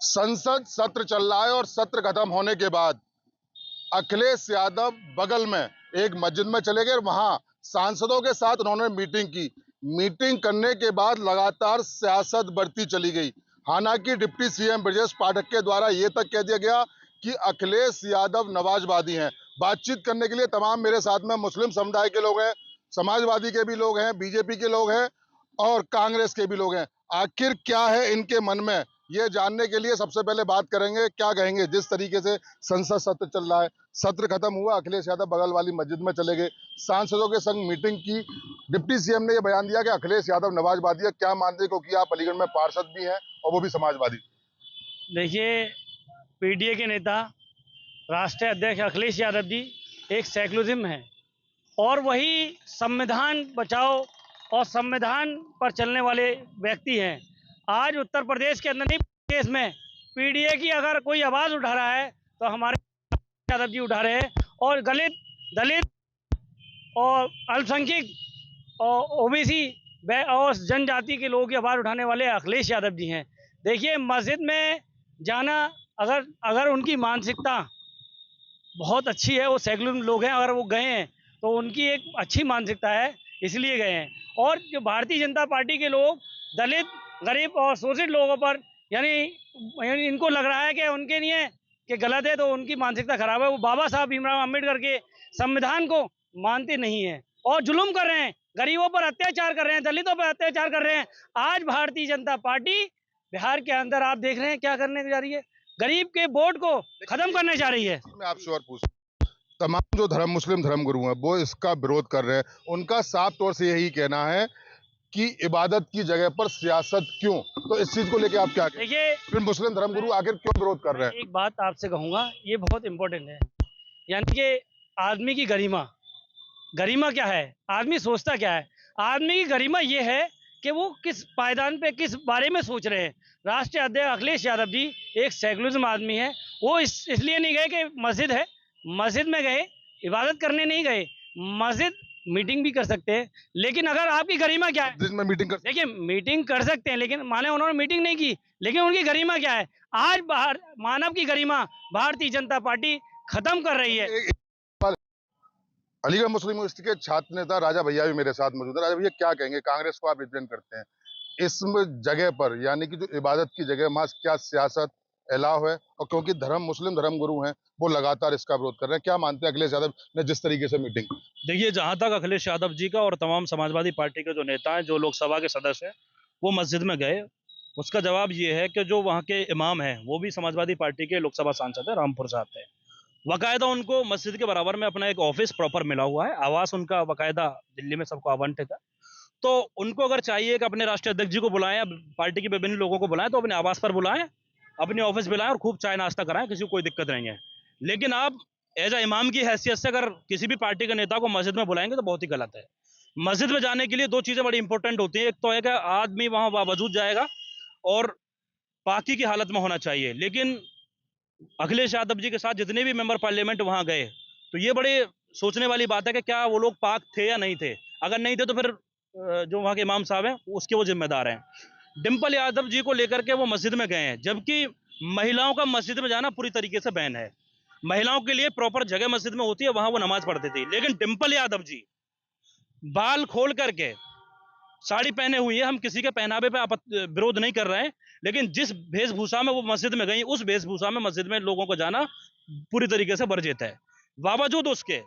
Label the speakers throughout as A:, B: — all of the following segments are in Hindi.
A: संसद सत्र चल रहा है और सत्र खत्म होने के बाद अखिलेश यादव बगल में एक मस्जिद में चले गए। वहां सांसदों के साथ उन्होंने मीटिंग की। मीटिंग करने के बाद लगातार सियासत बढ़ती चली गई। हालांकि डिप्टी सीएम ब्रजेश पाठक के द्वारा यह तक कह दिया गया कि अखिलेश यादव नवाजवादी हैं। बातचीत करने के लिए तमाम मेरे साथ में मुस्लिम समुदाय के लोग हैं, समाजवादी के भी लोग हैं, बीजेपी के लोग हैं और कांग्रेस के भी लोग हैं। आखिर क्या है इनके मन में, ये जानने के लिए सबसे पहले बात करेंगे। क्या कहेंगे जिस तरीके से संसद सत्र चल रहा है, सत्र खत्म हुआ, अखिलेश यादव बगल वाली मस्जिद में चले गए, सांसदों के संग मीटिंग की। डिप्टी सीएम ने यह बयान दिया कि अखिलेश यादव नवाजवादी है। क्या मानते हैं, क्योंकि आप अलीगढ़ में पार्षद भी हैं और वो भी समाजवादी?
B: देखिए, पीडीए के नेता राष्ट्रीय अध्यक्ष अखिलेश यादव जी एक सेकुलरिज्म है और वही संविधान बचाओ और संविधान पर चलने वाले व्यक्ति हैं। आज उत्तर प्रदेश के अंदर नहीं, देश में पीडीए की अगर कोई आवाज़ उठा रहा है तो हमारे यादव जी उठा रहे हैं। और दलित और अल्पसंख्यक और ओबीसी और जनजाति के लोगों की आवाज़ उठाने वाले अखिलेश यादव जी हैं। देखिए, मस्जिद में जाना अगर उनकी मानसिकता बहुत अच्छी है, वो सेकुलर लोग हैं, अगर वो गए हैं तो उनकी एक अच्छी मानसिकता है, इसलिए गए हैं। और जो भारतीय जनता पार्टी के लोग दलित, गरीब और शोषित लोगों पर यानी इनको लग रहा है कि उनके लिए कि गलत है, तो उनकी मानसिकता खराब है। वो बाबा साहब भीमराव अम्बेडकर के संविधान को मानते नहीं हैं और जुल्म कर रहे हैं, गरीबों पर अत्याचार कर रहे हैं, दलितों पर अत्याचार कर रहे हैं। आज भारतीय जनता पार्टी बिहार के अंदर आप देख रहे हैं क्या करने जा रही है, गरीब के वोट को खत्म करने जा रही है।
A: मैं आपसे और पूछ, तमाम जो मुस्लिम धर्मगुरु हैं वो इसका विरोध कर रहे हैं। उनका साफ तौर से यही कहना है कि इबादत की जगह पर सियासत क्यों? तो इस चीज को लेके आप क्या कहेंगे?
B: देखिए,
A: फिर मुस्लिम धर्मगुरु आखिर क्यों विरोध कर रहे हैं?
B: एक बात आपसे कहूँगा, ये बहुत इंपॉर्टेंट है। यानी कि आदमी की गरिमा क्या है, आदमी सोचता क्या है। आदमी की गरिमा ये है कि वो किस पायदान पे, किस बारे में सोच रहे हैं। राष्ट्रीय अध्यक्ष अखिलेश यादव जी एक सेकुलरिज्म आदमी है। वो इसलिए नहीं गए कि मस्जिद है, मस्जिद में गए, इबादत करने नहीं गए। मस्जिद मीटिंग भी कर सकते हैं, लेकिन अगर आपकी गरिमा क्या है,
A: जिसमें मीटिंग कर,
B: देखिए मीटिंग कर सकते हैं, लेकिन माने उन्होंने मीटिंग नहीं की, लेकिन उनकी गरिमा क्या है। आज मानव की गरिमा भारतीय जनता पार्टी खत्म कर रही है।
A: अलीगढ़ मुस्लिम यूनिवर्सिटी के छात्र नेता राजा भैया भी मेरे साथ मौजूद है। राजा भैया, क्या कहेंगे, कांग्रेस को आप रिप्रेजेंट करते हैं, इस जगह पर यानी कि जो इबादत की जगह वहां क्या सियासत अलाव है? और क्योंकि मुस्लिम धर्म गुरु हैं, वो लगातार इसका विरोध कर रहे हैं। क्या मानते हैं अखिलेश यादव ने जिस तरीके से मीटिंग?
C: देखिए, जहां तक अखिलेश यादव जी का और तमाम समाजवादी पार्टी के जो नेता हैं, जो लोकसभा के सदस्य हैं, वो मस्जिद में गए, उसका जवाब ये है कि जो वहाँ के इमाम हैं वो भी समाजवादी पार्टी के लोकसभा सांसद हैं, रामपुर साहब थे। बाकायदा उनको मस्जिद के बराबर में अपना एक ऑफिस प्रॉपर मिला हुआ है, आवास उनका बाकायदा दिल्ली में सबको आवंटित है। तो उनको अगर चाहिए कि अपने राष्ट्रीय अध्यक्ष जी को बुलाएं, पार्टी के विभिन्न लोगों को बुलाएं, तो अपने आवास पर बुलाएं, अपने ऑफिस बुलाएं और खूब चाय नाश्ता कराएं, किसी को कोई दिक्कत नहीं है। लेकिन आप एज ए इमाम की हैसियत से अगर किसी भी पार्टी के नेता को मस्जिद में बुलाएंगे तो बहुत ही गलत है। मस्जिद में जाने के लिए दो चीज़ें बड़ी इंपॉर्टेंट होती है। एक तो है कि आदमी वहाँ बावजूद जाएगा और पाकी की हालत में होना चाहिए। लेकिन अखिलेश यादव जी के साथ जितने भी मेंबर पार्लियामेंट वहाँ गए, तो ये बड़े सोचने वाली बात है कि क्या वो लोग पाक थे या नहीं थे। अगर नहीं थे तो फिर जो वहाँ के इमाम साहब हैं उसके वो जिम्मेदार हैं। डिम्पल यादव जी को लेकर के वो मस्जिद में गए हैं, जबकि महिलाओं का मस्जिद में जाना पूरी तरीके से बैन है। महिलाओं के लिए प्रॉपर जगह मस्जिद में होती है, वहां वो नमाज पढ़ती थी। लेकिन डिम्पल यादव जी बाल खोल करके साड़ी पहने हुई है, हम किसी के पहनावे पे विरोध नहीं कर रहे हैं, लेकिन जिस वेशभूषा में वो मस्जिद में गई, उस वेशभूषा में मस्जिद में लोगों को जाना पूरी तरीके से वर्जित है। बावजूद उसके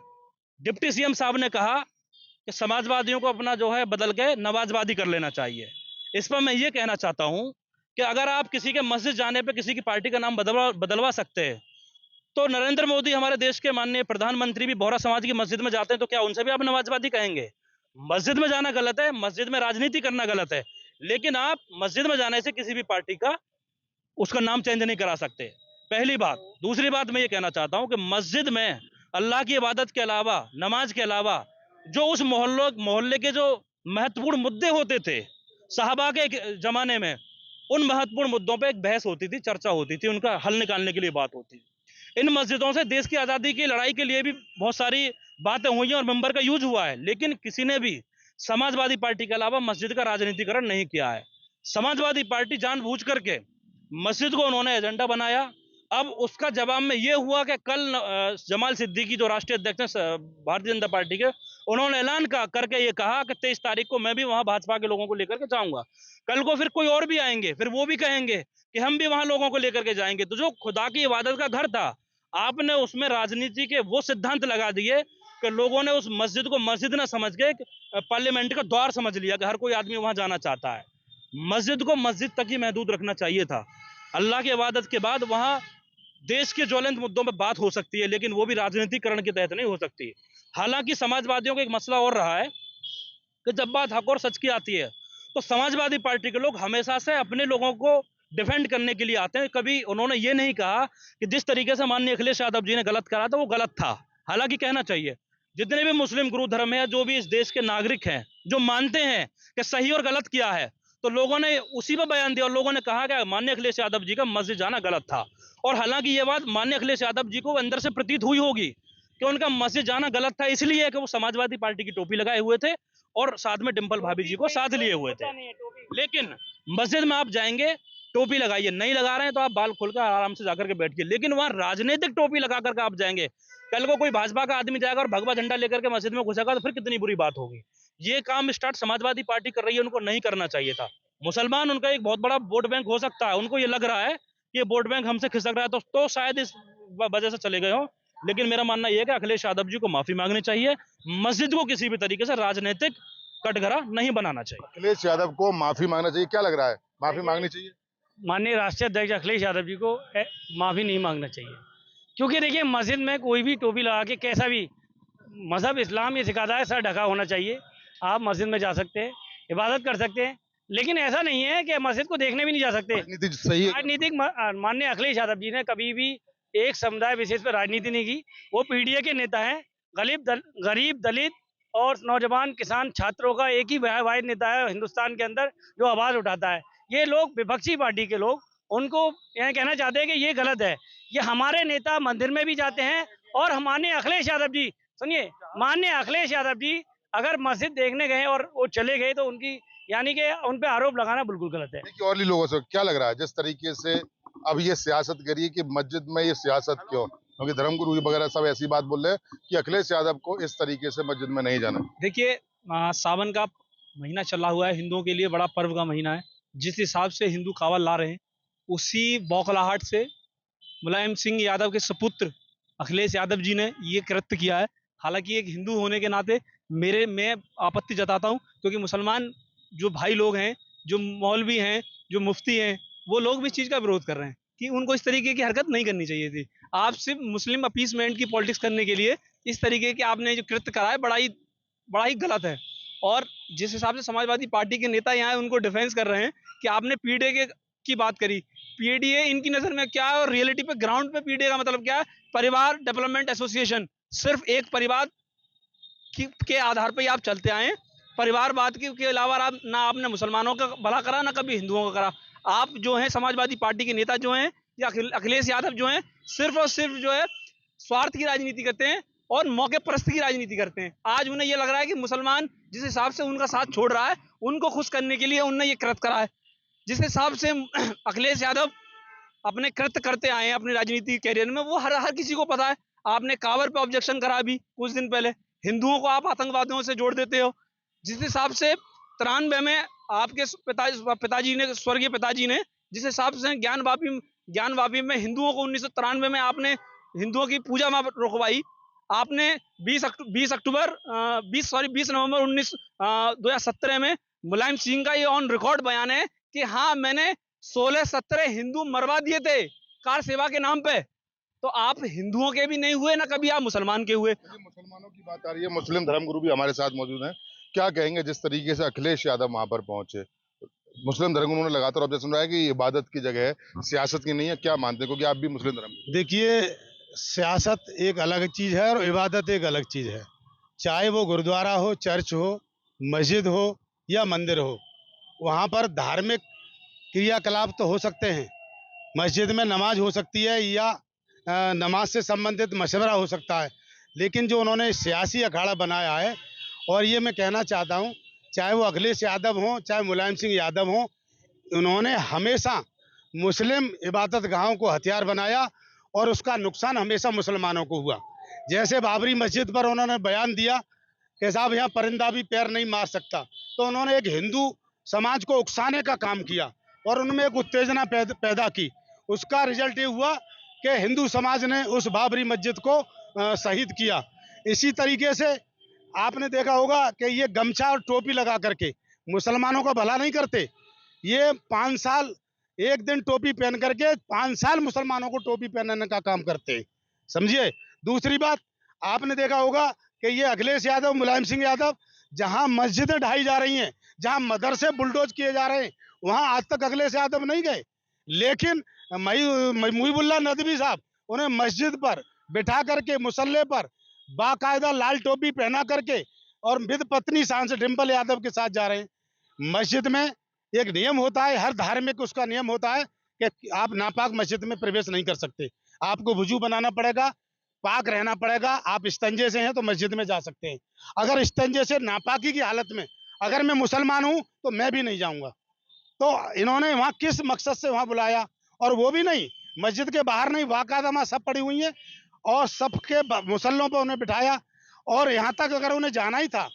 C: डिप्टी सीएम साहब ने कहा कि समाजवादियों को अपना जो है बदल के नवाजवादी कर लेना चाहिए। इस पर मैं ये कहना चाहता हूं कि अगर आप किसी के मस्जिद जाने पे किसी की पार्टी का नाम बदलवा सकते हैं, तो नरेंद्र मोदी हमारे देश के माननीय प्रधानमंत्री भी बोहरा समाज की मस्जिद में जाते हैं, तो क्या उनसे भी आप नवाजवादी कहेंगे? मस्जिद में जाना गलत है, मस्जिद में राजनीति करना गलत है, लेकिन आप मस्जिद में जाने से किसी भी पार्टी का उसका नाम चेंज नहीं करा सकते, पहली बात। दूसरी बात मैं ये कहना चाहता हूं कि मस्जिद में अल्लाह की इबादत के अलावा, नमाज के अलावा, जो उस मोहल्ले के जो महत्वपूर्ण मुद्दे होते थे साहबा के जमाने में, उन महत्वपूर्ण मुद्दों पर एक बहस होती थी, चर्चा होती थी, उनका हल निकालने के लिए बात होती। इन मस्जिदों से देश की आज़ादी की लड़ाई के लिए भी बहुत सारी बातें हुई हैं और मेंबर का यूज हुआ है, लेकिन किसी ने भी समाजवादी पार्टी के अलावा मस्जिद का राजनीतिकरण नहीं किया है। समाजवादी पार्टी जानबूझ करके मस्जिद को उन्होंने एजेंडा बनाया। अब उसका जवाब में ये हुआ कि कल जमाल सिद्दीकी जो राष्ट्रीय अध्यक्ष हैं भारतीय जनता पार्टी के, उन्होंने ऐलान करके ये कहा कि 23 तारीख को मैं भी वहां भाजपा के लोगों को लेकर के जाऊंगा। कल को फिर कोई और भी आएंगे, फिर वो भी कहेंगे कि हम भी वहां लोगों को लेकर के जाएंगे। तो जो खुदा की इबादत का घर था, आपने उसमें राजनीति के वो सिद्धांत लगा दिए कि लोगों ने उस मस्जिद को मस्जिद ना समझ के पार्लियामेंट का द्वार समझ लिया कि हर कोई आदमी वहां जाना चाहता है। मस्जिद को मस्जिद तक ही महदूद रखना चाहिए था। अल्लाह की इबादत के बाद वहां देश के ज्वलंत मुद्दों पर बात हो सकती है, लेकिन वो भी राजनीतिकरण के तहत नहीं हो सकती। हालांकि समाजवादियों का एक मसला और रहा है कि जब बात हक और सच की आती है तो समाजवादी पार्टी के लोग हमेशा से अपने लोगों को डिफेंड करने के लिए आते हैं। कभी उन्होंने ये नहीं कहा कि जिस तरीके से माननीय अखिलेश यादव जी ने गलत करा था वो गलत था। हालांकि कहना चाहिए, जितने भी मुस्लिम गुरु धर्म है, जो भी इस देश के नागरिक हैं, जो मानते हैं कि सही और गलत किया है, तो लोगों ने उसी पर बयान दिया और लोगों ने कहा कि माननीय अखिलेश यादव जी का मस्जिद जाना गलत था। और हालांकि ये बात माननीय अखिलेश यादव जी को अंदर से प्रतीत हुई होगी कि उनका मस्जिद जाना गलत था, इसलिए कि वो समाजवादी पार्टी की टोपी लगाए हुए थे और साथ में डिम्पल भाभी जी को साथ लिए हुए थे। लेकिन मस्जिद में आप जाएंगे, टोपी लगाइए, नहीं लगा रहे हैं तो आप बाल खोलकर आराम से जाकर के बैठिए, लेकिन वहां राजनीतिक टोपी लगा करके आप जाएंगे, कल को कोई भाजपा का आदमी जाएगा और भगवा झंडा लेकर के मस्जिद में घुसेगा तो फिर कितनी बुरी बात होगी। ये काम स्टार्ट समाजवादी पार्टी कर रही है, उनको नहीं करना चाहिए था। मुसलमान उनका एक बहुत बड़ा वोट बैंक हो सकता है, उनको ये लग रहा है कि ये वोट बैंक हमसे खिसक रहा है, तो शायद इस वजह से चले गए हो। लेकिन मेरा मानना यह है कि अखिलेश यादव जी को माफी मांगनी चाहिए, मस्जिद को किसी भी तरीके से राजनीतिक कटघरा नहीं बनाना चाहिए।
A: अखिलेश यादव को माफी मांगना चाहिए, क्या लग रहा है, माफी मांगनी चाहिए?
B: माननीय राष्ट्रीय अध्यक्ष अखिलेश यादव जी को माफ़ी नहीं मांगना चाहिए, क्योंकि देखिए मस्जिद में कोई भी टोपी लगा के, कैसा भी मज़हब इस्लाम ये सिखाता है सर ढका होना चाहिए। आप मस्जिद में जा सकते हैं, इबादत कर सकते हैं, लेकिन ऐसा नहीं है कि मस्जिद को देखने भी नहीं जा सकते।
A: राजनीति सही है?
B: राजनीतिक माननीय अखिलेश यादव जी ने कभी भी एक समुदाय विशेष पर राजनीति नहीं की। वो पीडीए के नेता हैं। गरीब दलित और नौजवान किसान छात्रों का एक ही वाहिद नेता है हिंदुस्तान के अंदर जो आवाज़ उठाता है। ये लोग विपक्षी पार्टी के लोग उनको यह कहना चाहते हैं कि ये गलत है। ये हमारे नेता मंदिर में भी जाते हैं और माननीय अखिलेश यादव जी, सुनिए, माननीय अखिलेश यादव जी अगर मस्जिद देखने गए और वो चले गए तो उनकी यानी कि उन पे आरोप लगाना बिल्कुल गलत है।
A: देखिए और भी लोगों से क्या लग रहा है, जिस तरीके से अब ये सियासत करिए कि मस्जिद में ये सियासत क्यों, क्योंकि धर्मगुरु वगैरह सब ऐसी बात बोल रहे हैं कि अखिलेश यादव को इस तरीके से मस्जिद में नहीं जाना।
D: देखिए, सावन का महीना चला हुआ है, हिंदुओं के लिए बड़ा पर्व का महीना है। जिस हिसाब से हिंदू कांवड़ ला रहे हैं, उसी बौखलाहट से मुलायम सिंह यादव के सुपुत्र अखिलेश यादव जी ने ये कृत्य किया है। हालांकि एक हिंदू होने के नाते मैं आपत्ति जताता हूँ, क्योंकि मुसलमान जो भाई लोग हैं, जो मौलवी हैं, जो मुफ्ती हैं, वो लोग भी इस चीज़ का विरोध कर रहे हैं कि उनको इस तरीके की हरकत नहीं करनी चाहिए थी। आप सिर्फ मुस्लिम अपीसमेंट की पॉलिटिक्स करने के लिए इस तरीके के आपने जो कृत्य करा है, बड़ा ही गलत है। और जिस हिसाब से समाजवादी पार्टी के नेता यहाँ उनको डिफेंस कर रहे हैं कि आपने पीडीए की बात करी, पीडीए इनकी नज़र में क्या है और रियलिटी पे ग्राउंड पे पीडीए का मतलब क्या है? परिवार डेवलपमेंट एसोसिएशन। सिर्फ एक परिवार के आधार पर आप चलते आए, परिवारवाद के अलावा आप ना आपने मुसलमानों का भला करा ना कभी हिंदुओं का करा। आप जो हैं समाजवादी पार्टी के नेता जो हैं या अखिलेश यादव जो हैं, सिर्फ और सिर्फ जो है स्वार्थ की राजनीति करते हैं और मौके परस्त की राजनीति करते हैं। आज उन्हें यह लग रहा है कि मुसलमान जिस हिसाब से उनका साथ छोड़ रहा है, उनको खुश करने के लिए उन्होंने ये कृत्य करा है। जिस हिसाब से अखिलेश यादव अपने कृत्य करते आए हैं अपने राजनीतिक कैरियर में, वो हर किसी को पता है। आपने कांवर पे ऑब्जेक्शन करा अभी कुछ दिन पहले, हिंदुओं को आप आतंकवादियों से जोड़ देते हो। जिस हिसाब से 93 में आपके पिताजी ने, स्वर्गीय पिताजी ने, जिस हिसाब से ज्ञानवापी में हिंदुओं को 1993 में आपने हिंदुओं की पूजा में रोकवाई। आपने 20 नवंबर 2017 में मुलायम सिंह का ये ऑन रिकॉर्ड बयान है कि हाँ, मैंने 16-17 हिंदू मरवा दिए थे कार सेवा के नाम पे। तो आप हिंदुओं के भी नहीं हुए ना कभी आप मुसलमान के हुए।
A: मुसलमानों की बात आ रही है, मुस्लिम धर्मगुरु भी हमारे साथ मौजूद हैं। क्या कहेंगे जिस तरीके से अखिलेश यादव वहां पर पहुंचे? मुस्लिम धर्मगुरुओं ने लगातार ऑब्जेक्शन रहा है कि इबादत की जगह है, सियासत की नहीं है। क्या मानते हैं, क्योंकि आप भी मुस्लिम धर्म?
E: देखिए, सियासत एक अलग चीज़ है और इबादत एक अलग चीज़ है। चाहे वो गुरुद्वारा हो, चर्च हो, मस्जिद हो या मंदिर हो, वहाँ पर धार्मिक क्रियाकलाप तो हो सकते हैं। मस्जिद में नमाज हो सकती है या नमाज से संबंधित मशवरा हो सकता है, लेकिन जो उन्होंने सियासी अखाड़ा बनाया है, और ये मैं कहना चाहता हूँ, चाहे वो अखिलेश यादव हों चाहे मुलायम सिंह यादव हों, उन्होंने हमेशा मुस्लिम इबादत गाहों को हथियार बनाया और उसका नुकसान हमेशा मुसलमानों को हुआ। जैसे बाबरी मस्जिद पर उन्होंने बयान दिया कि साहब यहाँ परिंदा भी पैर नहीं मार सकता, तो उन्होंने एक हिंदू समाज को उकसाने का काम किया और उनमें एक उत्तेजना पैदा की। उसका रिजल्ट ये हुआ कि हिंदू समाज ने उस बाबरी मस्जिद को शहीद किया। इसी तरीके से आपने देखा होगा कि ये गमछा और टोपी लगा करके मुसलमानों का भला नहीं करते। ये 5 साल एक दिन टोपी पहन करके 5 साल मुसलमानों को टोपी पहनाने का काम करते हैं, समझिए। दूसरी बात आपने देखा होगा कि ये अखिलेश यादव, मुलायम सिंह यादव, जहां मस्जिदें ढाई जा रही हैं, जहां मदरसे बुलडोज किए जा रहे हैं, वहां आज तक अखिलेश यादव नहीं गए। लेकिन मुहिबुल्लाह नदवी साहब उन्हें मस्जिद पर बिठा करके मुसल्ले पर बाकायदा लाल टोपी पहना करके और विद पत्नी सांसद डिंपल यादव के साथ जा रहे हैं। मस्जिद में एक नियम होता है, हर धार्मिक उसका नियम होता है कि आप नापाक मस्जिद में प्रवेश नहीं कर सकते। आपको वुजू बनाना पड़ेगा, पाक रहना पड़ेगा। आप इस्तंजे से हैं तो मस्जिद में जा सकते हैं। अगर इस्तंजे से नापाकी की हालत में अगर मैं मुसलमान हूं तो मैं भी नहीं जाऊंगा। तो इन्होंने वहां किस मकसद से वहां बुलाया, और वो भी नहीं मस्जिद के बाहर नहीं, बाकायदा वहां सब पड़ी हुई हैं और सबके मुसल्लों पर उन्हें बिठाया। और यहाँ तक अगर उन्हें जाना ही था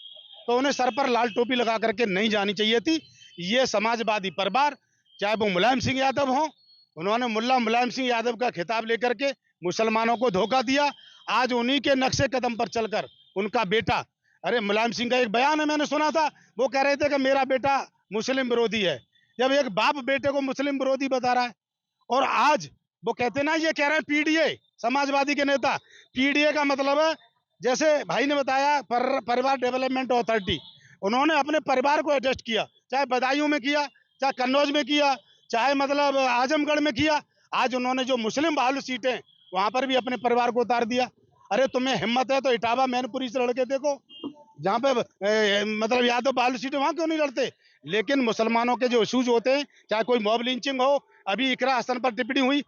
E: तो उन्हें सर पर लाल टोपी लगा करके नहीं जानी चाहिए थी। ये समाजवादी परिवार, चाहे वो मुलायम सिंह यादव हों, उन्होंने मुल्ला मुलायम सिंह यादव का खिताब लेकर के मुसलमानों को धोखा दिया। आज उन्हीं के नक्शे कदम पर चलकर उनका बेटा, अरे मुलायम सिंह का एक बयान है मैंने सुना था, वो कह रहे थे कि मेरा बेटा मुस्लिम विरोधी है। जब एक बाप बेटे को मुस्लिम विरोधी बता रहा है, और आज वो कहते ना, ये कह रहे हैं पीडीए, समाजवादी के नेता। पीडीए का मतलब है, जैसे भाई ने बताया, परिवार डेवलपमेंट अथॉरिटी, उन्होंने अपने परिवार को एडजस्ट किया, चाहे बदायूं में किया, चाहे कन्नौज में किया, चाहे मतलब आजमगढ़ में किया। आज उन्होंने जो मुस्लिम बाहुल्य सीटें वहां पर भी अपने परिवार को उतार दिया। अरे तुम्हें हिम्मत है तो इटावा मैनपुरी से लड़के देखो, जहाँ पे मतलब यादव बाहुल्य सीटें, वहां क्यों नहीं लड़ते। लेकिन मुसलमानों के जो इशूज होते हैं, चाहे कोई मॉब लिंचिंग हो, अभी इकरा हसन पर टिप्पणी हुई,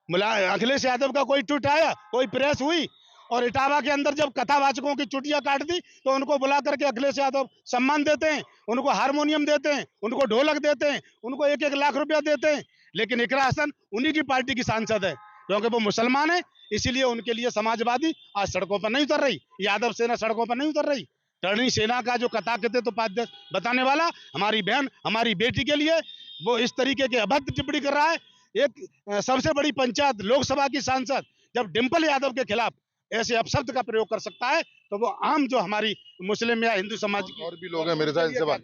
E: अखिलेश यादव का कोई ट्वीट आया, कोई प्रेस हुई, और इटावा के अंदर जब कथावाचकों की चुटियां काट दी तो उनको बुला करके अखिलेश यादव सम्मान देते हैं, उनको हारमोनियम देते हैं, उनको ढोलक देते हैं, उनको 1-1 लाख रुपया देते हैं। लेकिन इकरा हसन उन्हीं की पार्टी की सांसद है, क्योंकि वो मुसलमान है, इसीलिए उनके लिए समाजवादी आज सड़कों पर नहीं उतर रही, यादव सेना सड़कों पर नहीं उतर रही। टर्नी सेना का जो कथाकथित उपाध्यक्ष बताने वाला हमारी बहन, हमारी बेटी के लिए वो इस तरीके के अभद्र टिप्पणी कर रहा है। एक सबसे बड़ी पंचायत लोकसभा की सांसद जब डिंपल यादव के खिलाफ ऐसे अपशब्द का प्रयोग कर सकता है, तो वो आम जो हमारी मुस्लिम या हिंदू समाज की
A: और भी लोग हैं मेरे साथ, इनसे बात,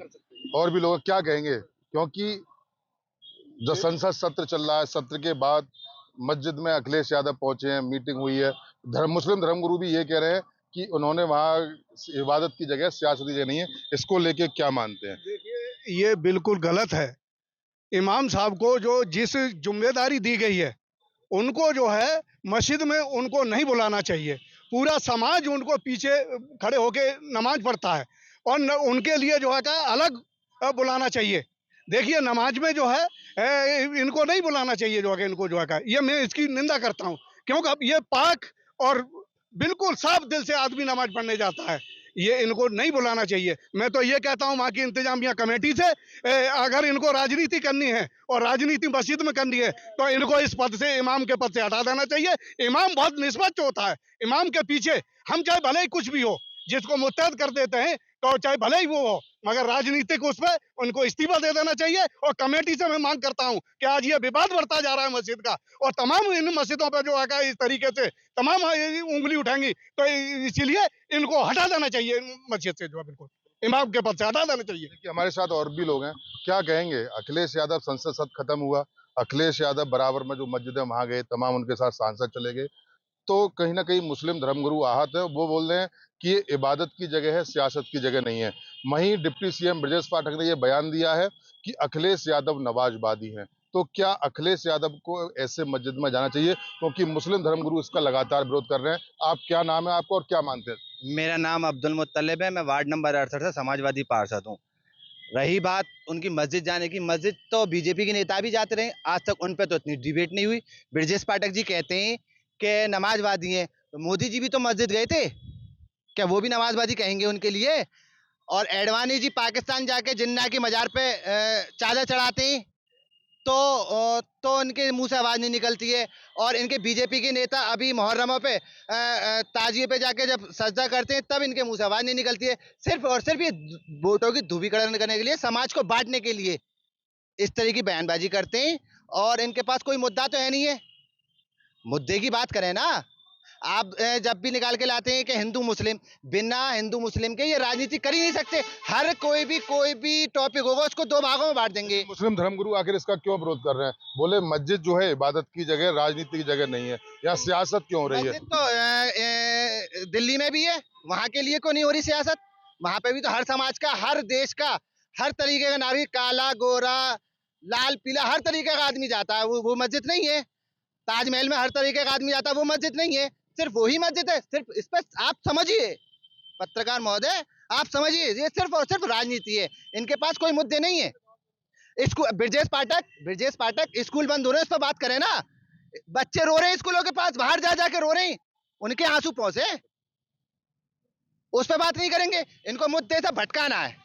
A: और भी लोग क्या कहेंगे, क्योंकि जो संसद सत्र चल रहा है, सत्र के बाद मस्जिद में अखिलेश यादव पहुंचे हैं, मीटिंग हुई है। मुस्लिम धर्मगुरु भी ये कह रहे हैं कि उन्होंने वहाँ इबादत की जगह सियासती जगह नहीं है। इसको लेके क्या मानते हैं?
F: देखिए, ये बिल्कुल गलत है। इमाम साहब को जो जिस जिम्मेदारी दी गई है, उनको जो है मस्जिद में उनको नहीं बुलाना चाहिए। पूरा समाज उनको पीछे खड़े होके नमाज पढ़ता है, और उनके लिए जो है क्या अलग बुलाना चाहिए। देखिए, नमाज में जो है इनको नहीं बुलाना चाहिए, जो है इनको जो है, ये मैं इसकी निंदा करता हूँ, क्योंकि अब ये पाक और बिल्कुल साफ दिल से आदमी नमाज पढ़ने जाता है, ये इनको नहीं बुलाना चाहिए। मैं तो ये कहता हूँ वहाँ की इंतजामिया कमेटी से, अगर इनको राजनीति करनी है और राजनीति मस्जिद में करनी है, तो इनको इस पद से, इमाम के पद से हटा देना चाहिए। इमाम बहुत निष्पक्ष होता है, इमाम के पीछे हम चाहे भले ही कुछ भी हो, जिसको मुत्तहद कर देते हैं, तो चाहे भले ही वो हो, मगर राजनीतिक उस पर उनको इस्तीफा दे देना चाहिए। और कमेटी से मैं मांग करता हूं कि आज ये विवाद बढ़ता जा रहा है मस्जिद का, और तमाम इन मस्जिदों पर जो है इस तरीके से तमाम उंगली उठाएंगी, तो इसीलिए इनको हटा देना चाहिए मस्जिद से, जो है बिल्कुल इमाम के पद से हटा देना चाहिए।
A: कि हमारे साथ और भी लोग हैं, क्या कहेंगे? अखिलेश यादव संसद सत्र खत्म हुआ, अखिलेश यादव बराबर में जो मस्जिद है वहां गए, तमाम उनके साथ सांसद चले गए, तो कहीं ना कहीं मुस्लिम धर्मगुरु आहत है। वो बोल रहे हैं कि ये इबादत की जगह है, सियासत की जगह नहीं है। वहीं डिप्टी सीएम ब्रजेश पाठक ने ये बयान दिया है कि अखिलेश यादव नवाजवादी हैं। तो क्या अखिलेश यादव को ऐसे मस्जिद में जाना चाहिए, क्योंकि मुस्लिम धर्मगुरु इसका लगातार विरोध कर रहे हैं? आप, क्या नाम है आपका और क्या मानते हैं?
G: मेरा नाम अब्दुल मुत्तलिब है, मैं वार्ड नंबर 68 से समाजवादी पार्षद हूँ। रही बात उनकी मस्जिद जाने की, मस्जिद तो बीजेपी के नेता भी जाते रहे, आज तक उन पर तो इतनी डिबेट नहीं हुई। ब्रजेश पाठक जी कहते हैं कि नमाजवादी हैं, तो मोदी जी भी तो मस्जिद गए थे, क्या वो भी नमाजवादी कहेंगे उनके लिए? और एडवाणी जी पाकिस्तान जाके जिन्ना की मजार पे चादर चढ़ाते हैं, तो इनके मुंह से आवाज नहीं निकलती है। और इनके बीजेपी के नेता अभी मुहर्रमों पे ताजिए पे जाके जब सजदा करते हैं तब इनके मुंह से आवाज नहीं निकलती है, सिर्फ और सिर्फ ये वोटों की ध्रुवीकरण करने के लिए, समाज को बांटने के लिए इस तरह की बयानबाजी करते हैं। और इनके पास कोई मुद्दा तो है नहीं है। मुद्दे की बात करें ना, आप जब भी निकाल के लाते हैं कि हिंदू मुस्लिम, बिना हिंदू मुस्लिम के ये राजनीति कर ही नहीं सकते। हर कोई भी टॉपिक होगा उसको दो भागों में बांट देंगे।
A: मुस्लिम धर्मगुरु आखिर इसका क्यों विरोध कर रहे हैं? बोले मस्जिद जो है इबादत की जगह, राजनीति की जगह नहीं है, या सियासत क्यों हो रही है?
G: मस्जिद तो दिल्ली में भी है, वहां के लिए क्यों नहीं हो रही सियासत? वहां पे भी तो हर समाज का, हर देश का, हर तरीके का नागरिक, काला गोरा लाल पीला हर तरीके का आदमी जाता है, वो मस्जिद नहीं है। ताजमहल में हर तरीके का आदमी जाता है, वो मस्जिद नहीं है, सिर्फ वही मस्जिद है। सिर्फ इस पर आप समझिए पत्रकार महोदय, आप समझिए, ये सिर्फ और सिर्फ राजनीति है। इनके पास कोई मुद्दे नहीं है। ब्रजेश पाठक स्कूल बंद हो रहे हैं, इस पर बात करें ना। बच्चे रो रहे हैं स्कूलों के पास, बाहर जा जाके रो रहे हैं, उनके आंसू पहुंचे, उस पर बात नहीं करेंगे। इनको मुद्दे से भटकाना है।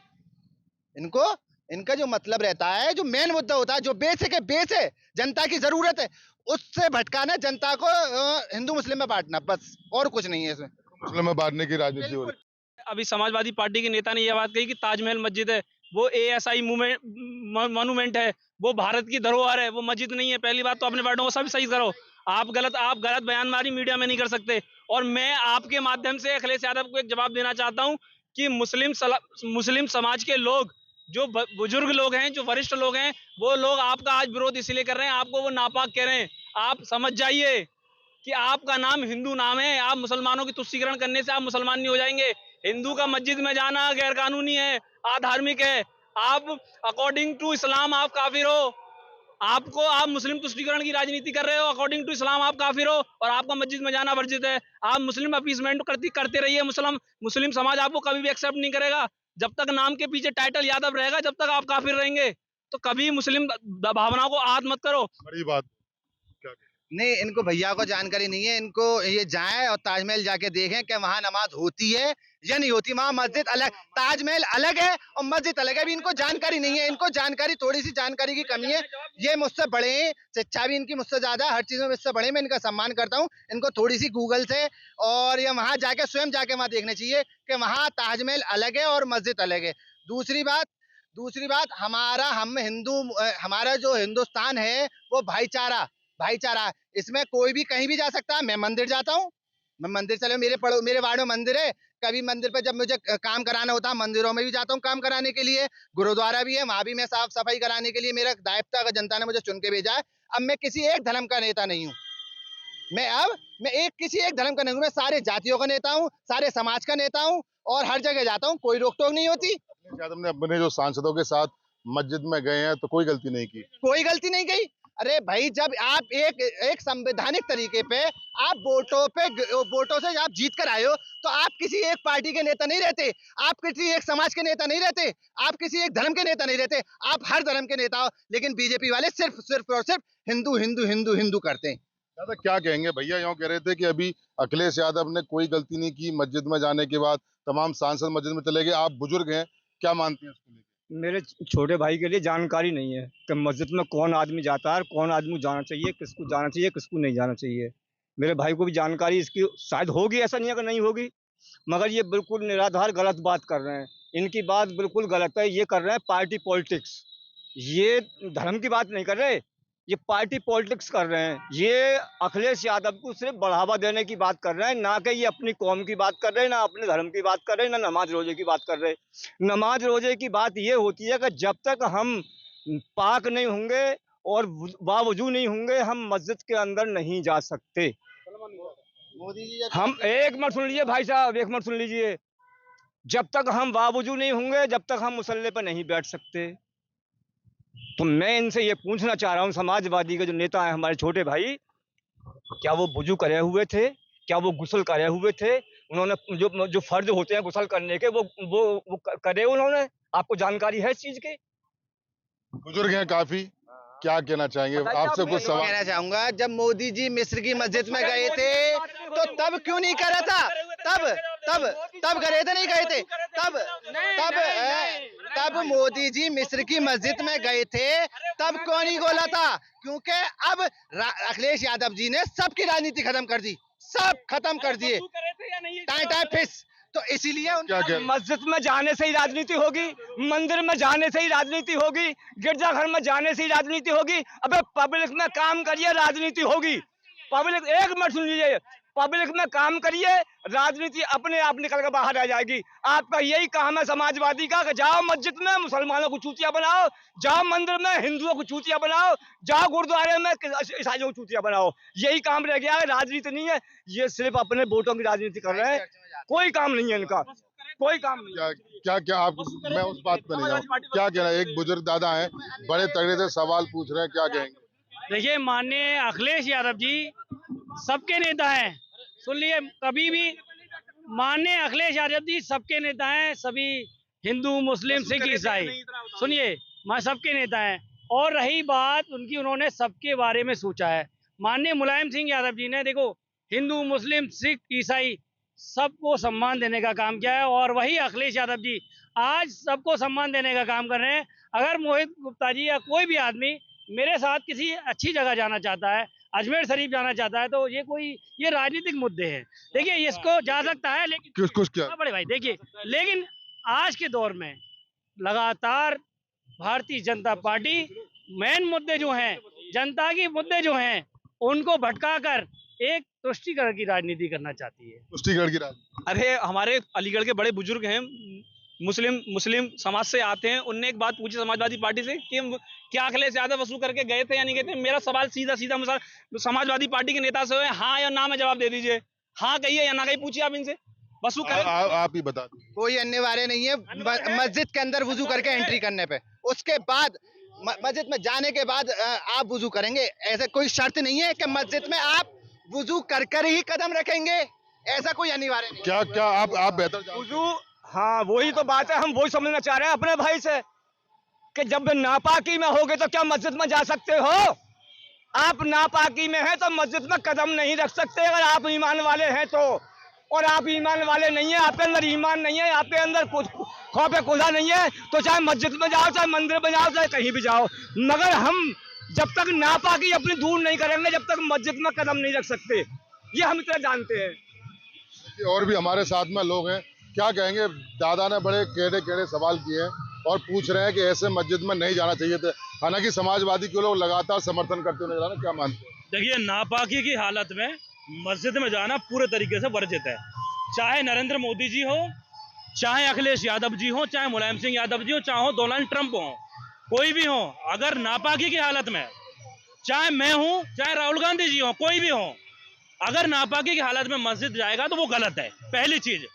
G: इनका जो मतलब रहता है, जो मेन मुद्दा होता है, जो बेसिक है, जनता की जरूरत है, उससे भटकाना, जनता को हिंदू मुस्लिम में बांटना, बस, और कुछ नहीं है इसमें।
A: मुस्लिम में बांटने की राजनीति हो रही है।
D: अभी समाजवादी पार्टी के नेता ने यह बात कही कि ताजमहल मस्जिद है, वो ASI मॉन्यूमेंट है, वो भारत की धरोहर है, वो मस्जिद नहीं है। पहली बात तो अपने वर्डों को सब सही करो। आप गलत बयानबाजी मीडिया में नहीं कर सकते। और मैं आपके माध्यम से अखिलेश यादव को एक जवाब देना चाहता हूं कि मुस्लिम समाज के लोग, जो बुजुर्ग लोग हैं, जो वरिष्ठ लोग हैं, वो लोग आपका आज विरोध इसलिए कर रहे हैं, आपको वो नापाक कह रहे हैं। आप समझ जाइए कि आपका नाम हिंदू नाम है। आप मुसलमानों की तुष्टीकरण करने से आप मुसलमान नहीं हो जाएंगे। हिंदू का मस्जिद में जाना गैर कानूनी है, अधार्मिक है। आप अकॉर्डिंग टू इस्लाम आप काफिर हो। आप मुस्लिम तुष्टीकरण की राजनीति कर रहे हो। अकॉर्डिंग टू इस्लाम आप काफिर हो और आपका मस्जिद में जाना वर्जित है। आप मुस्लिम अपीसमेंट करते रहिए। मुस्लिम समाज आपको कभी भी एक्सेप्ट नहीं करेगा। जब तक नाम के पीछे टाइटल यादव रहेगा, जब तक आप काफिर रहेंगे। तो कभी मुस्लिम भावनाओं को आहत मत करो।
A: बड़ी बात
G: नहीं, इनको भैया को जानकारी नहीं है। इनको ये जाएं और ताजमहल जाके देखें कि वहां नमाज होती है या नहीं होती। वहां मस्जिद अलग, ताजमहल अलग है और मस्जिद अलग है। अभी इनको जानकारी नहीं है। इनको जानकारी, थोड़ी सी जानकारी की कमी है। ये मुझसे बड़े हैं, शिक्षा भी इनकी मुझसे ज्यादा, हर चीज में मुझसे बड़े। मैं इनका सम्मान करता हूँ। इनको थोड़ी सी गूगल से और या वहां जाके स्वयं जाके वहां देखना चाहिए कि वहां ताजमहल अलग है और मस्जिद अलग है। दूसरी बात हमारा जो हिंदुस्तान है वो भाईचारा, इसमें कोई भी कहीं भी जा सकता है। मैं मंदिर जाता हूँ, मैं मंदिर चले, मेरे वार्ड में मंदिर है। कभी मंदिर पे जब मुझे काम कराना होता है, मंदिरों में भी जाता हूँ काम कराने के लिए। गुरुद्वारा भी है, वहां भी मैं साफ सफाई कराने के लिए मेरा दायित्व, अगर जनता ने मुझे चुन के भेजा है। अब मैं किसी एक धर्म का नेता नहीं हूँ। मैं किसी एक धर्म का नहीं हूँ। मैं सारे जातियों का नेता हूँ, सारे समाज का नेता हूँ और हर जगह जाता हूँ। कोई रोक टोक नहीं होती।
A: यादव ने अपने जो सांसदों के साथ मस्जिद में गए हैं तो कोई गलती नहीं की।
G: कोई गलती नहीं की। अरे भाई, जब आप एक संवैधानिक तरीके पे आप वोटों से आप जीत कर आए हो, तो आप किसी एक पार्टी के नेता नहीं रहते, आप किसी एक समाज के नेता नहीं रहते, आप किसी एक धर्म के नेता नहीं रहते, आप हर धर्म के नेता हो। लेकिन बीजेपी वाले सिर्फ और सिर्फ हिंदू करते हैं।
A: दादा क्या कहेंगे? भैया यूँ कह रहे थे कि अभी अखिलेश यादव ने कोई गलती नहीं की, मस्जिद में जाने के बाद तमाम सांसद मस्जिद में चले गए। आप बुजुर्ग हैं, क्या मानते हैं इसको लेकर?
H: मेरे छोटे भाई के लिए जानकारी नहीं है कि मस्जिद में कौन आदमी जाता है, कौन आदमी जाना चाहिए, किसको जाना चाहिए, किसको नहीं जाना चाहिए। मेरे भाई को भी जानकारी इसकी शायद होगी, ऐसा नहीं है कि नहीं होगी, मगर ये बिल्कुल निराधार गलत बात कर रहे हैं। इनकी बात बिल्कुल गलत है। ये कर रहे हैं पार्टी पॉलिटिक्स। ये धर्म की बात नहीं कर रहे, ये पार्टी पॉलिटिक्स कर रहे हैं। ये अखिलेश यादव को सिर्फ बढ़ावा देने की बात कर रहे हैं, ना कि ये अपनी कौम की बात कर रहे हैं, ना अपने धर्म की बात कर रहे हैं, ना नमाज रोजे की बात कर रहे हैं। नमाज रोजे की बात ये होती है कि जब तक हम पाक नहीं होंगे और बावजूद नहीं होंगे, हम मस्जिद के अंदर नहीं जा सकते।
G: मोदी जी
H: हम एक मिनट सुन लीजिए भाई साहब, एक मिनट सुन लीजिए। जब तक हम बावजूद नहीं होंगे, जब तक हम मुसल्ले पर नहीं बैठ सकते। तो मैं इनसे ये पूछना चाह रहा हूँ, समाजवादी के जो नेता हैं हमारे छोटे भाई, क्या वो वुजू करे हुए थे? क्या वो गुस्ल करे हुए थे? उन्होंने जो फर्ज होते हैं गुस्ल करने के, वो करे उन्होंने? आपको जानकारी है इस चीज की?
A: बुजुर्ग हैं काफी, क्या कहना चाहेंगे? आपसे कुछ सवाल
G: कहना चाहूंगा, जब मोदी जी मिस्र की मस्जिद में गए थे तो तब क्यों नहीं करा था? तब गए थे, नहीं गए थे? तब मोदी जी मिस्र की मस्जिद में गए थे, तब क्यों नहीं बोला था? क्योंकि अब अखिलेश यादव जी ने सबकी राजनीति खत्म कर दी, सब खत्म कर दिए, टाइम फिक्स। तो इसीलिए
H: मस्जिद में जाने से ही राजनीति होगी, मंदिर में जाने से ही राजनीति होगी, गिरजाघर में जाने से ही राजनीति होगी। अबे पब्लिक में काम करिए, राजनीति होगी। पब्लिक, एक मिनट सुन लीजिए, पब्लिक में काम करिए, राजनीति अपने आप निकल कर बाहर आ जाएगी। आपका यही काम है समाजवादी का कि जाओ मस्जिद में मुसलमानों को चूतिया बनाओ, जाओ मंदिर में हिंदुओं को चूतिया बनाओ, जाओ गुरुद्वारे में ईसाइयों को चूतिया बनाओ। यही काम रह गया है, राजनीति नहीं है। ये सिर्फ अपने वोटों की राजनीति कर रहे हैं, कोई काम नहीं है इनका, कोई काम नहीं।
A: क्या आप, मैं उस बात पे नहीं जाऊँ, क्या कहना है? एक बुजुर्ग दादा है, बड़े तगड़े से सवाल पूछ रहे हैं, क्या कहेंगे?
B: देखिए, माननीय अखिलेश यादव जी सबके नेता हैं, सुन लिए कभी भी। माननीय अखिलेश यादव जी सबके नेता हैं, सभी हिंदू मुस्लिम सिख ईसाई, सुनिए, मैं सबके नेता हैं। और रही बात उनकी, उन्होंने सबके बारे में सोचा है। माननीय मुलायम सिंह यादव जी ने देखो हिंदू मुस्लिम सिख ईसाई सबको सम्मान देने का काम किया है, और वही अखिलेश यादव जी आज सबको सम्मान देने का काम कर रहे हैं। अगर मोहित गुप्ता जी या कोई भी आदमी मेरे साथ किसी अच्छी जगह जाना चाहता है, अजमेर शरीफ जाना चाहता है, तो ये राजनीतिक मुद्दे हैं। देखिए, इसको जा सकता है, लेकिन
A: कुछ क्या
B: बड़े भाई देखिए, लेकिन आज के दौर में लगातार भारतीय जनता पार्टी मेन मुद्दे जो हैं, जनता के मुद्दे जो हैं, उनको भटका कर एक तुष्टीकरण की राजनीति करना चाहती है।
A: तुष्टीकरण की राजनीति?
D: अरे हमारे अलीगढ़ के बड़े बुजुर्ग हैं, मुस्लिम समाज से आते हैं, उनने एक बात पूछी समाजवादी पार्टी से कि क्या अखिलेश यादव वसूल करके गए थे या नहीं गए थे। मेरा सवाल सीधा समाजवादी पार्टी के नेता से है, हाँ या ना में जवाब दे दीजिए। हाँ कहिए या ना कहिए, पूछिए आप इनसे। वसूल कर
A: आप ही बता दीजिए।
G: कोई अनिवार्य नहीं है मस्जिद के अंदर वुजू करके एंट्री करने पे, उसके बाद मस्जिद में जाने के बाद आप वुजू करेंगे। ऐसा कोई शर्त नहीं है कि मस्जिद में आप वुजू कर ही कदम रखेंगे, ऐसा कोई अनिवार्य नहीं।
A: क्या आप बेहतर
H: वुजू, हाँ वही तो बात है, हम वही समझना चाह रहे हैं अपने भाई से कि जब नापाकी में होगे तो क्या मस्जिद में जा सकते हो? आप नापाकी में हैं तो मस्जिद में कदम नहीं रख सकते अगर आप ईमान वाले हैं तो। और आप ईमान वाले नहीं है, आपके अंदर ईमान नहीं है, आपके अंदर कुछ खौफ खुदा नहीं है, तो चाहे मस्जिद में जाओ, चाहे मंदिर में जाओ, चाहे कहीं भी जाओ, मगर हम जब तक नापाकी अपनी दूर नहीं करेंगे, जब तक मस्जिद में कदम नहीं रख सकते। ये हम इतना जानते हैं।
A: और भी हमारे साथ में लोग हैं, क्या कहेंगे? दादा ने बड़े केड़े सवाल किए हैं और पूछ रहे हैं कि ऐसे मस्जिद में नहीं जाना चाहिए थे। हालांकि समाजवादी के लोग लगातार समर्थन करते हुए नजर आ रहे हैं, क्या मानते हैं?
C: देखिए, नापाकी की हालत में मस्जिद में जाना पूरे तरीके से वर्जित है। चाहे नरेंद्र मोदी जी हो, चाहे अखिलेश यादव जी हो, चाहे मुलायम सिंह यादव जी हो, चाहे डोनाल्ड ट्रंप हो, कोई भी हो, अगर नापाकी की हालत में, चाहे मैं हूं, चाहे राहुल गांधी जी हो, कोई भी हो, अगर नापाकी की हालत में मस्जिद जाएगा तो वो गलत है। पहली चीज,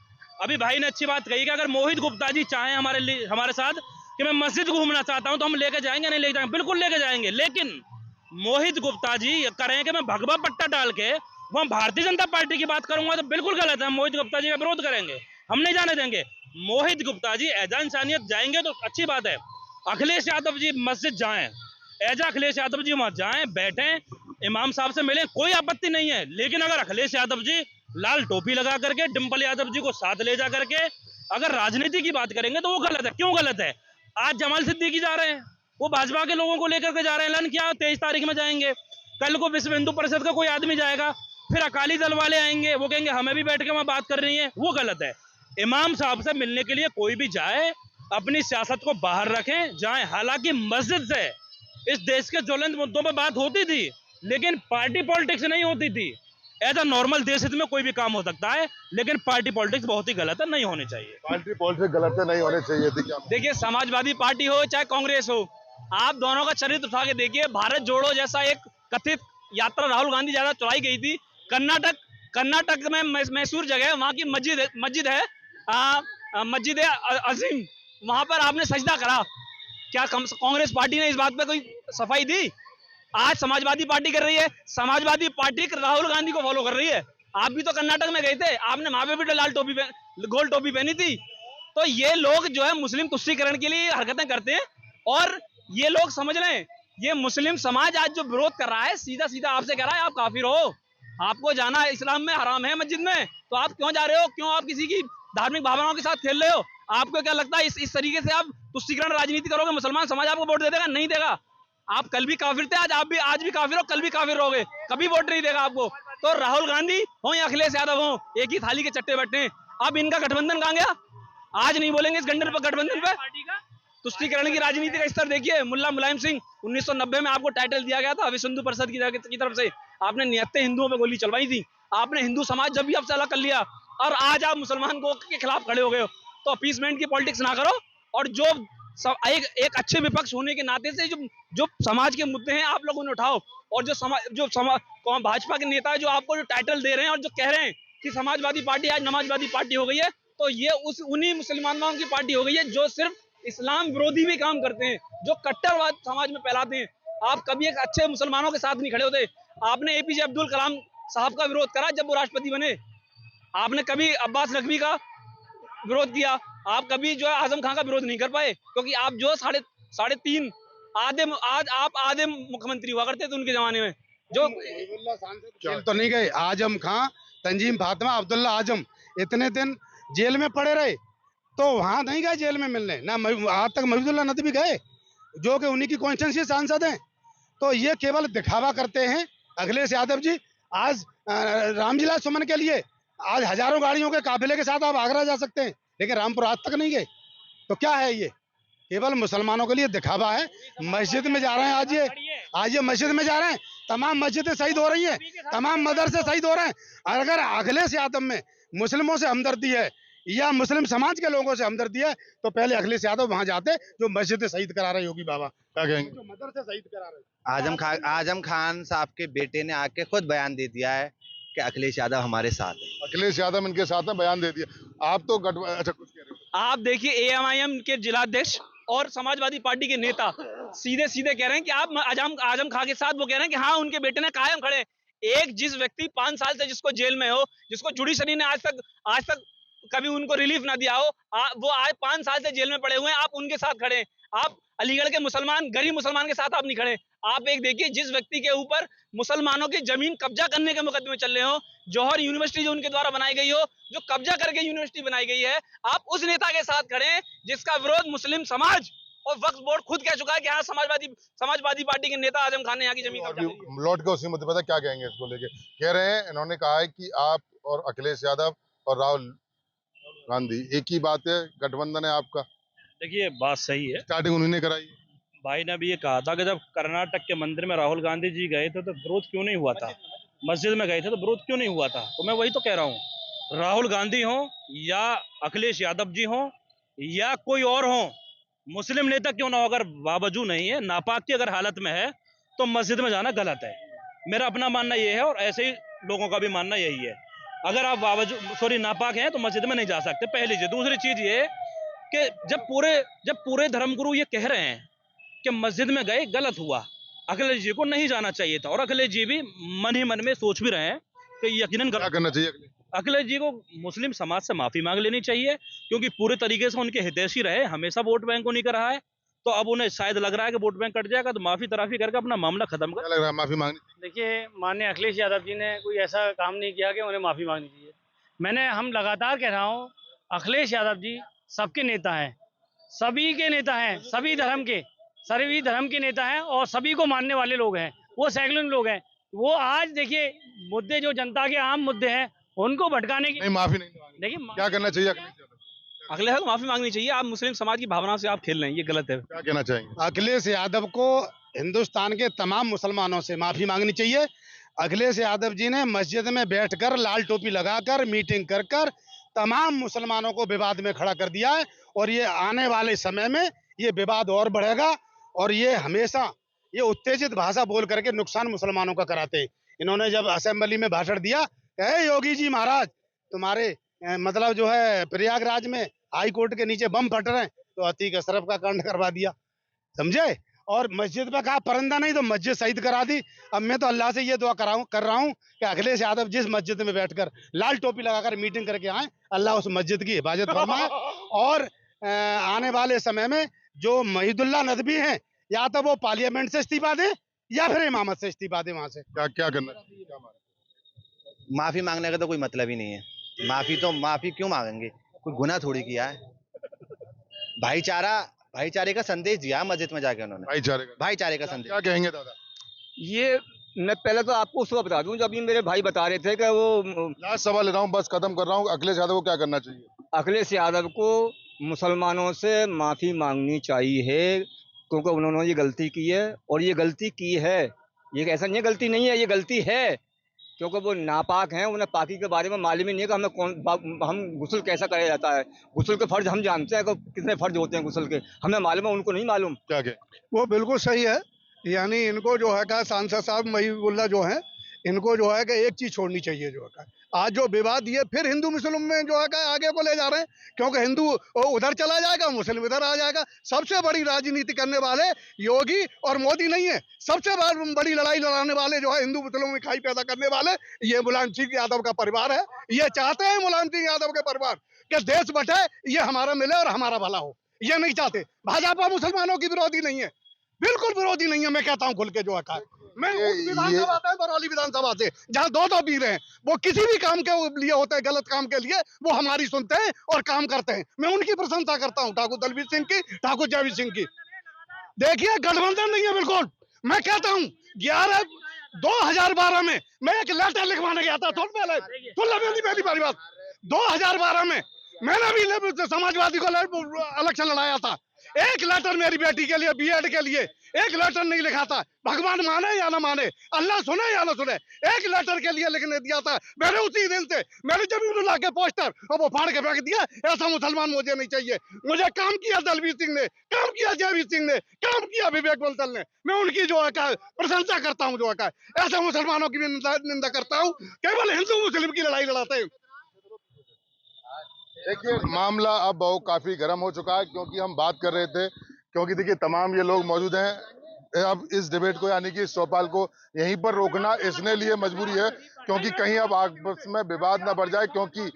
C: अभी भाई ने अच्छी बात कही कि अगर मोहित गुप्ता जी चाहे हमारे साथ कि मैं मस्जिद घूमना चाहता हूं तो हम लेके जाएंगे, नहीं लेके जाएंगे, बिल्कुल लेके जाएंगे। लेकिन मोहित गुप्ता जी करें कि मैं भगवा पट्टा डाल के वहां भारतीय जनता पार्टी की बात करूंगा तो बिल्कुल गलत है। मोहित गुप्ता जी का विरोध करेंगे, हम नहीं जाने देंगे। मोहित गुप्ता जी एज इंसानियत जाएंगे तो अच्छी बात है। अखिलेश यादव जी मस्जिद जाएं, एज अखिलेश यादव जी वहां जाएं, बैठें, इमाम साहब से मिलें, कोई आपत्ति नहीं है। लेकिन अगर अखिलेश यादव जी लाल टोपी लगा करके डिम्पल यादव जी को साथ ले जा करके अगर राजनीति की बात करेंगे तो वो गलत है। क्यों गलत है? आज जमाल सिद्दीकी जा रहे हैं, वो भाजपा के लोगों को लेकर के जा रहे हैं, लन क्या 23 तारीख में जाएंगे, कल को विश्व हिंदू परिषद का कोई आदमी जाएगा, फिर अकाली दल वाले आएंगे, वो कहेंगे हमें भी बैठ के वहां बात कर रही है, वो गलत है। इमाम साहब से मिलने के लिए कोई भी जाए, अपनी सियासत को बाहर रखें, जाए। हालांकि मस्जिद से इस देश के ज्वलंत मुद्दों पर बात होती थी, लेकिन पार्टी पॉलिटिक्स नहीं होती थी। ऐसा नॉर्मल देश हित में कोई भी काम हो सकता है, लेकिन पार्टी पॉलिटिक्स बहुत ही गलत है, नहीं होनी चाहिए।
A: पार्टी पॉलिटिक्स गलत है, नहीं होनी चाहिए थी। क्या
D: देखिए, समाजवादी पार्टी हो चाहे कांग्रेस हो, आप दोनों का चरित्र उठा के देखिए। भारत जोड़ो जैसा एक कथित यात्रा राहुल गांधी ज्यादा चलाई गई थी, कर्नाटक में मैसूर जगह, वहां की मस्जिद है मस्जिद अजीम, वहां पर आपने सजदा करा। क्या कांग्रेस पार्टी ने इस बात पे कोई सफाई दी? आज समाजवादी पार्टी कर रही है, समाजवादी पार्टी राहुल गांधी को फॉलो कर रही है। आप भी तो कर्नाटक में गए थे, आपने वहां पे भी लाल टोपी गोल टोपी पहनी थी। तो ये लोग जो है मुस्लिम तुष्टीकरण के लिए हरकतें करते हैं, और ये लोग समझ लें, ये मुस्लिम समाज आज जो विरोध कर रहा है, सीधा सीधा आपसे कह रहा है आप काफिर हो, आपको जाना इस्लाम में हराम है मस्जिद में, तो आप क्यों जा रहे हो? क्यों आप किसी की धार्मिक भावनाओं के साथ खेल रहे हो। आपको क्या लगता है इस तरीके से आप तुष्टीकरण राजनीति करोगे, मुसलमान समाज आपको वोट दे देगा? नहीं देगा। आप कल भी काफिर थे, आज भी काफिर हो, कल भी काफिर रहोगे, कभी वोट नहीं देगा आपको। तो राहुल गांधी हो या अखिलेश यादव हो, एक ही थाली के चट्टे बैठे हैं। अब इनका गठबंधन कहां गया? आज नहीं बोलेंगे इस गठबंधन पे। तुष्टीकरण की राजनीति का स्तर देखिए। मुल्ला मुलायम सिंह 1990 में आपको टाइटल दिया गया था विश्व हिंदू परिषद की तरफ से, आपने निहत्ते हिंदुओं पे गोली चलवाई थी, आपने हिंदू समाज जब भी आपसे अलग कर लिया, और आज आप मुसलमान को के खिलाफ खड़े हो गए हो। तो अपीसमेंट की पॉलिटिक्स ना करो, और जो एक अच्छे विपक्ष होने के नाते से जो समाज के मुद्दे हैं आप लोग उन्हें उठाओ। और भाजपा के नेता जो आपको जो टाइटल दे रहे हैं और जो कह रहे हैं कि समाजवादी पार्टी आज नमाजवादी पार्टी हो गई है, तो ये उन्हीं मुसलमानों की पार्टी हो गई है जो सिर्फ इस्लाम विरोधी भी काम करते हैं, जो कट्टरवाद समाज में फैलाते हैं। आप कभी एक अच्छे मुसलमानों के साथ नहीं खड़े होते। आपने एपीजे अब्दुल कलाम साहब का विरोध करा जब वो राष्ट्रपति बने, आपने कभी अब्बास नकवी का विरोध किया, आप कभी जो है आजम खान का विरोध नहीं कर पाए, क्योंकि आप जो साढ़े तीन आधे मुख्यमंत्री हुआ करते थे उनके जमाने में। जो
E: जेल तो नहीं गए, आजम खां, तंजीम फातिमा, अब्दुल्ला आजम इतने दिन जेल में पड़े रहे, तो वहां नहीं गए जेल में मिलने ना। आज तक महबूबुल्लाह नदवी गए जो कि उन्हीं की कॉन्स्टिट्यूंसी सांसद हैं। तो ये केवल दिखावा करते हैं अखिलेश यादव जी। आज रामलीला सुमन के लिए आज हजारों गाड़ियों के काफिले के साथ आप आगरा जा सकते हैं, लेकिन रामपुर आज तक नहीं गए। तो क्या है ये? केवल मुसलमानों के लिए दिखावा है। मस्जिद में जा रहे हैं, आज ये मस्जिद में जा रहे हैं, तमाम मस्जिदें शहीद हो रही हैं, तमाम मदरसे शहीद हो रहे हैं। अगर अखिलेश यादव में मुस्लिमों से हमदर्दी है या मुस्लिम समाज के लोगों से हमदर्दी है, तो पहले अखिलेश यादव वहां जाते जो मस्जिद शहीद करा रहे योगी बाबा, क्या कहेंगे? जो मदरसे शहीद करा रहे।
G: आजम खान साहब के बेटे ने आके खुद बयान दे दिया है कि अखिलेश यादव हमारे साथ है।
A: अखिलेश यादव इनके साथ में बयान दे दिया। आप तो अच्छा कुछ कह रहे हो?
D: आप देखिए एएमआईएम के जिलाध्यक्ष और समाजवादी पार्टी के नेता सीधे कह रहे हैं कि आप आजम खान के साथ, वो कह रहे हैं कि हाँ उनके बेटे ने कायम खड़े। एक जिस व्यक्ति 5 साल से जिसको जेल में हो, जिसको जुडिशरी ने आज तक कभी उनको रिलीफ ना दिया हो, वो आज 5 साल से जेल में पड़े हुए हैं, आप उनके साथ खड़े हैं। आप अलीगढ़ के गरीब मुसलमान के साथ आप नहीं खड़े। आप एक देखिए, जिस व्यक्ति के ऊपर मुसलमानों की जमीन कब्जा करने के मुकदमे चल रहे हो, जौहर यूनिवर्सिटी जो उनके द्वारा बनाई गई हो, जो कब्जा करके यूनिवर्सिटी बनाई गई है, आप उस नेता के साथ खड़े हैं जिसका विरोध मुस्लिम समाज और वक्फ बोर्ड खुद कह चुका है कि हाँ समाजवादी पार्टी के नेता आजम खान ने यहाँ की जमीन कब्जा की।
A: लौट के उसी मुद्दे पर क्या कहेंगे इसको लेके? कह रहे हैं, इन्होंने कहा है कि आप और अखिलेश यादव और राहुल गांधी एक ही बात है, गठबंधन है आपका।
C: देखिए बात सही है,
A: स्टार्टिंग उन्होंने कराई।
C: भाई ने भी ये कहा था कि जब कर्नाटक के मंदिर में राहुल गांधी जी गए थे तो विरोध क्यों नहीं हुआ था, मस्जिद में गए थे तो विरोध क्यों नहीं हुआ था। तो मैं वही तो कह रहा हूँ, राहुल गांधी हो या अखिलेश यादव जी हो या कोई और हो, मुस्लिम नेता क्यों ना हो, अगर बावजूद नहीं है, नापाक की अगर हालत में है, तो मस्जिद में जाना गलत है। मेरा अपना मानना ये है और ऐसे ही लोगों का भी मानना यही है। अगर आप नापाक हैं तो मस्जिद में नहीं जा सकते, पहली चीज। दूसरी चीज ये कि जब पूरे धर्मगुरु ये कह रहे हैं कि मस्जिद में गए गलत हुआ, अखिलेश जी को नहीं जाना चाहिए था, और अखिलेश जी भी मन ही मन में सोच भी रहे हैं कि यकीनन
A: क्या करना चाहिए?
C: अखिलेश जी को मुस्लिम समाज से माफी मांग लेनी चाहिए, क्योंकि पूरे तरीके से उनके हितैषी रहे, हमेशा वोट बैंक को नहीं कर रहा है। तो अब उन्हें शायद लग रहा है कि वोट बैंक कट जाएगा, तो माफी तराफी करके अपना मामला खत्म कर।
A: क्या लग रहा है माफी मांगनी?
B: देखिए, माननीय अखिलेश यादव जी ने कोई ऐसा काम नहीं किया कि उन्हें माफ़ी मांगनी चाहिए। हम लगातार कह रहा हूँ, अखिलेश यादव जी सबके नेता हैं, सभी के नेता हैं, सभी धर्म के नेता हैं और सभी को मानने वाले लोग हैं। वो सेकुलर लोग हैं। वो आज देखिए, मुद्दे जो जनता के आम मुद्दे हैं उनको भटकाने की
A: नहीं, माफी नहीं।
B: देखिए
A: क्या करना चाहिए अखिलेश यादव?
D: अखिलेश को माफी मांगनी चाहिए। आप मुस्लिम समाज की भावना से आप खेल रहे हैं, ये गलत है।
A: क्या कहना चाहेंगे?
E: अखिलेश यादव को हिंदुस्तान के तमाम मुसलमानों से माफी मांगनी चाहिए। अखिलेश यादव जी ने मस्जिद में बैठकर लाल टोपी लगाकर मीटिंग कर तमाम मुसलमानों को विवाद में खड़ा कर दिया है, और ये आने वाले समय में ये विवाद और बढ़ेगा, और ये हमेशा ये उत्तेजित भाषा बोल करके नुकसान मुसलमानों का कराते हैं। इन्होंने जब असेंबली में भाषण दिया, कहे योगी जी महाराज तुम्हारे मतलब जो है प्रयागराज में हाई कोर्ट के नीचे बम फट रहे हैं, तो अतीक अशरफ का कांड करवा दिया, समझे। और मस्जिद पे कहा परिंदा नहीं तो मस्जिद शहीद करा दी। अब मैं तो अल्लाह से ये दुआ कर रहा हूँ कि अखिलेश यादव जिस मस्जिद में बैठकर लाल टोपी लगाकर मीटिंग करके आए, अल्लाह उस मस्जिद की हिफाजत फरमाए। और आने वाले समय में जो महिदुल्लाह नदवी हैं, या तो वो पार्लियामेंट से इस्तीफा दे या फिर इमामत से इस्तीफा दे। वहां से
A: क्या करना?
G: माफी मांगने का तो कोई मतलब ही नहीं है। माफी क्यों मांगेंगे? कोई गुनाह थोड़ी किया है। भाईचारे का संदेश दिया मस्जिद में जाके उन्होंने, भाईचारे का संदेश।
A: क्या कहेंगे दादा?
H: ये मैं पहले तो आपको उसको बता दूं, जब अभी मेरे भाई बता रहे थे कि वो
A: लास्ट सवाल ले रहा हूँ, बस खत्म कर रहा हूँ। अखिलेश यादव को क्या करना चाहिए?
H: अखिलेश यादव को मुसलमानों से माफ़ी मांगनी चाहिए, क्योंकि उन्होंने ये गलती की है, और ये गलती की है, ये ऐसा नहीं है गलती नहीं है, ये गलती है, क्योंकि वो नापाक हैं। उन्हें पाकी के बारे में मालूम ही नहीं है कि हम गुस्ल कैसा किया जाता है। गुस्ल के फ़र्ज हम जानते हैं कि कितने फ़र्ज होते हैं गुस्ल के, हमें मालूम है, उनको नहीं मालूम।
A: क्या कहें?
F: वो बिल्कुल सही है। यानी इनको जो है का सांसद साहब महिबुल्ला जो है, इनको जो है कि एक चीज छोड़नी चाहिए जो है का, आज जो विवाद ये फिर हिंदू मुस्लिम में जो है का आगे को ले जा रहे हैं, क्योंकि हिंदू उधर चला जाएगा, मुस्लिम इधर आ जाएगा। सबसे बड़ी राजनीति करने वाले योगी और मोदी नहीं है, सबसे बड़ी लड़ाई लड़ाने वाले जो है हिंदू मुस्लिम में खाई पैदा करने वाले ये मुलायम सिंह यादव का परिवार है। ये चाहते हैं मुलायम सिंह यादव के परिवार कि देश बटे, ये हमारा मिले और हमारा भला हो, ये नहीं चाहते। भाजपा मुसलमानों की विरोधी नहीं है, बिल्कुल विरोधी नहीं है। मैं कहता हूं खुल के जो है, मैं विधानसभा आता है बरौली विधानसभा से, जहां दो वीर हैं, वो किसी भी काम के लिए होते हैं, गलत काम के लिए वो हमारी सुनते हैं और काम करते हैं। मैं उनकी प्रशंसा करता हूं, ठाकुर दलवीर सिंह की, ठाकुर जयवीर सिंह की। देखिए गठबंधन नहीं है बिल्कुल। मैं कहता हूं 2012 में मैं एक लेटर लिखवाने गया था, पहली बात 2012 में मैंने भी समाजवादी को इलेक्शन लड़ाया था। एक लेटर मेरी बेटी के लिए, बीएड के लिए एक लेटर नहीं लिखा था। भगवान माने या ना माने, अल्लाह सुने या ना सुने, एक लेटर के लिए लिखने दिया था। मैंने उसी दिन से मैंने जमीन ला के पोस्टर और वो फाड़ के फेंक दिया। ऐसा मुसलमान मुझे नहीं चाहिए। मुझे काम किया दलवीर सिंह ने, काम किया जयवीर सिंह ने, काम किया विवेक बंसल ने। मैं उनकी जो है प्रशंसा करता हूँ, जो है ऐसे मुसलमानों की भी निंदा करता हूँ, केवल हिंदू मुस्लिम की लड़ाई लड़ाते हैं।
A: देखिए मामला अब बहुत काफी गर्म हो चुका है, क्योंकि हम बात कर रहे थे, क्योंकि देखिए तमाम ये लोग मौजूद हैं। अब इस डिबेट को यानी कि चौपाल को यहीं पर रोकना इसने लिए मजबूरी है, क्योंकि कहीं अब आपस में विवाद ना बढ़ जाए। क्योंकि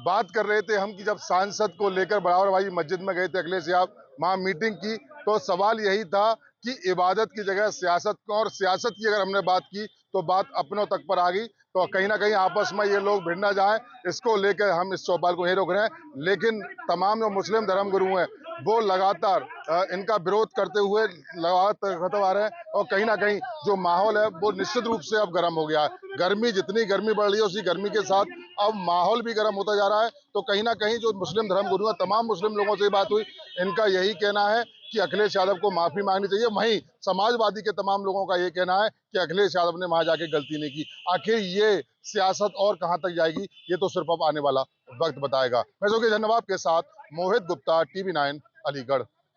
A: बात कर रहे थे हम कि जब सांसद को लेकर बराबर भाई मस्जिद में गए थे अखिलेश यादव, वहां मीटिंग की, तो सवाल यही था कि इबादत की जगह सियासत को, और सियासत की अगर हमने बात की तो बात अपनों तक पर आ गई। तो कहीं ना कहीं आपस में ये लोग भिड़ ना जाएं, इसको लेकर हम इस चौपाल को यहीं रोक रहे हैं। लेकिन तमाम जो मुस्लिम धर्मगुरु हैं वो लगातार इनका विरोध करते हुए लगातार खत्म आ रहे हैं, और कहीं ना कहीं जो माहौल है वो निश्चित रूप से अब गर्म हो गया है। गर्मी जितनी गर्मी बढ़ रही है, उसी गर्मी के साथ अब माहौल भी गर्म होता जा रहा है। तो कहीं ना कहीं जो मुस्लिम धर्मगुरु हैं, तमाम मुस्लिम लोगों से बात हुई, इनका यही कहना है कि अखिलेश यादव को माफी मांगनी चाहिए। वहीं समाजवादी के तमाम लोगों का ये कहना है कि अखिलेश यादव ने वहां जाके गलती नहीं की। आखिर ये सियासत और कहां तक जाएगी, ये तो सिर्फ अब आने वाला वक्त बताएगा। मैं जोगी धन्यवाद के साथ मोहित गुप्ता, TV9 अलीगढ़।